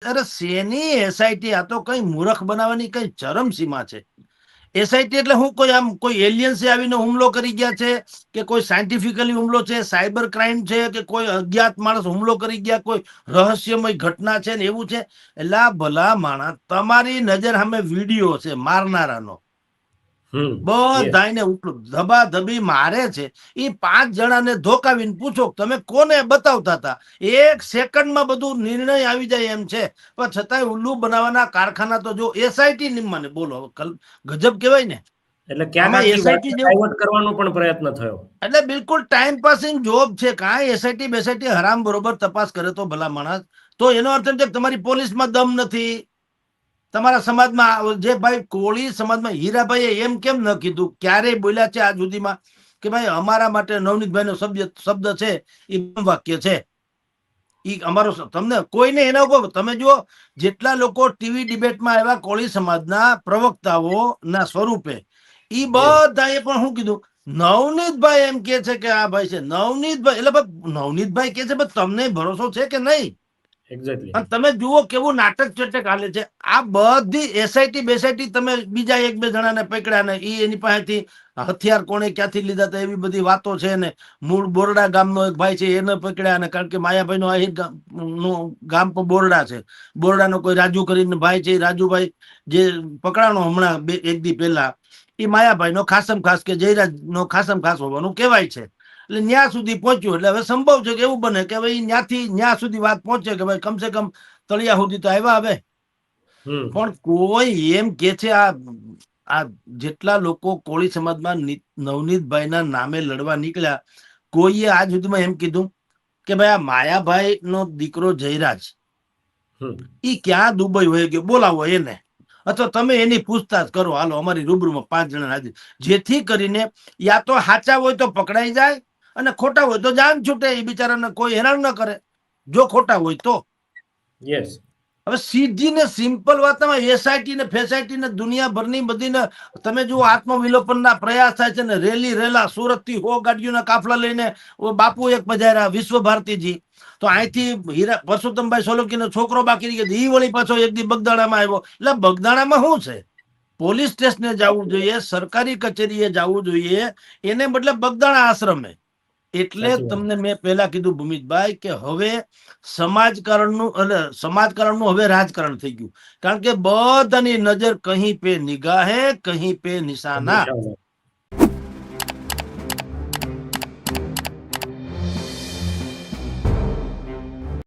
અરે શેની એસઆઈટી? આ તો કઈ મૂર્ખ બનાવવાની કઈ ચરમસીમા છે. એસઆઈટી એટલે હું કોઈ આમ કોઈ એલિયન્સ આવીને હુમલો કરી ગયા છે કે કોઈ સાયન્ટિફિકલી હુમલો છે, સાયબર ક્રાઇમ છે કે કોઈ અજ્ઞાત માણસ હુમલો કરી ગયા, કોઈ રહસ્યમય ઘટના છે ને એવું છે? એટલે ભલા માણસ, તમારી નજર સામે વિડીયો છે મારનારાનો, બધાને ધબાધબી મારે છે. એ 5 જણાને ધોકાવીને પૂછો તમે કોને બતાવતા હતા, 1 સેકન્ડમાં બધું નિર્ણય આવી જાય એમ છે. પણ છતાંય ઉલ્લુ બનાવવાના કારખાના તો જો એસઆઈટી નિમને બોલો, ગજબ કેવાય ને. એટલે ક્યાંક એસઆઈટી ડાયવર્ટ કરવાનો પણ પ્રયત્ન થયો. એટલે બિલકુલ ટાઈમ પાસિંગ જોબ છે. કાંઈ એસઆઈટી બેસઆઈટી હરામ બરોબર તપાસ કરે તો ભલા માણસ. તો એનો અર્થ એમ છે કે તમારી પોલીસમાં દમ નથી. તમારા સમાજમાં જે ભાઈ કોળી સમાજમાં હીરાભાઈએ એમ કેમ ન કીધું, ક્યારેય બોલ્યા છે આજ સુધીમાં કે ભાઈ અમારા માટે નવનીતભાઈનો શબ્દ છે એ વાક્ય છે, એ અમારો તમને કોઈને એના ઉપર તમે જુઓ જેટલા લોકો ટીવી ડિબેટમાં આવ્યા કોળી સમાજના પ્રવક્તાઓ ના સ્વરૂપે, એ બધાએ પણ શું કીધું, નવનીતભાઈ એમ કે છે કે આ ભાઈ છે નવનીતભાઈ, એટલે નવનીતભાઈ કે છે તમને ભરોસો છે કે નહીં? તમે જુઓ કેવું નાટક ચટક હાલે છે. આ બધી એસઆઈટી બેસઆઈટી તમે બીજા 1-2 જણાને પકડ્યા ને એની પાસેથી હથિયાર કોણે ક્યાંથી લીધા હતા એવી બધી વાતો છે ને. મૂળ બોરડા ગામનો એક ભાઈ છે એને પકડ્યા ને, કારણ કે માયાભાઈ નો અહીં ગામ પણ બોરડા છે. બોરડાનો કોઈ રાજુ કરીને ભાઈ છે, રાજુભાઈ જે પકડાણો હમણાં 1 દી પહેલા, એ માયાભાઈ નો ખાસમ ખાસ કે જયરાજ નો ખાસમ ખાસ હોવાનું કહેવાય છે. એટલે ન્યા સુધી પહોંચ્યું. એટલે હવે સંભવ છે કે એવું બને કે ભાઈ ન્યા સુધી વાત પહોંચે કે ભાઈ કમસે કમ તળિયા સુધી તો આવ્યા. હવે પણ કોઈ એમ કે છે આ જેટલા લોકો કોળી સમાજમાં નવનીતભાઈના નામે લડવા નીકળ્યા, કોઈએ આજ સુધીમાં એમ કીધું કે ભાઈ આ માયાભાઈ નો દીકરો જયરાજ ઈ ક્યાં દુબઈ હોય ગયો, બોલાવો એને, અથવા તમે એની પૂછતાછ કરો. હાલો અમારી રૂબરૂમાં 5 જણા હાજર, જેથી કરીને યા તો સાચા હોય તો પકડાઈ જાય અને ખોટા હોય તો જાન છૂટે. એ બિચારાને કોઈ હેરાન ન કરે જો ખોટા હોય તો. હવે સીધી ને સિમ્પલ વાતમાં એસઆઈટી ને ફેસાઈટી ને દુનિયાભરની બધીને તમે જુઓ આત્મવિલોપનના પ્રયાસ થાય છે ને. રેલી રેલા સુરત થી 100 ગાડીઓના કાફલા લઈને બાપુ એક પધાર્યા, વિશ્વ ભારતીજી. તો અહીંથી પરસોત્તમભાઈ સોલંકી નો છોકરો બાકી રહી ગયો, ઈ વળી પાછો એક દી બગદાણામાં આવ્યો. એટલે બગદાણામાં શું છે, પોલીસ સ્ટેશને જવું જોઈએ, સરકારી કચેરીએ જવું જોઈએ, એને બદલે બગદાણા આશ્રમે. એટલે તમને મેં પહેલા કીધું ભૂમિતભાઈ કે હવે સમાજકારણનું હવે રાજકારણ થઈ ગયું. કારણ કે બધાની નજર કહી પે નિગાહે કહી પે નિશાના.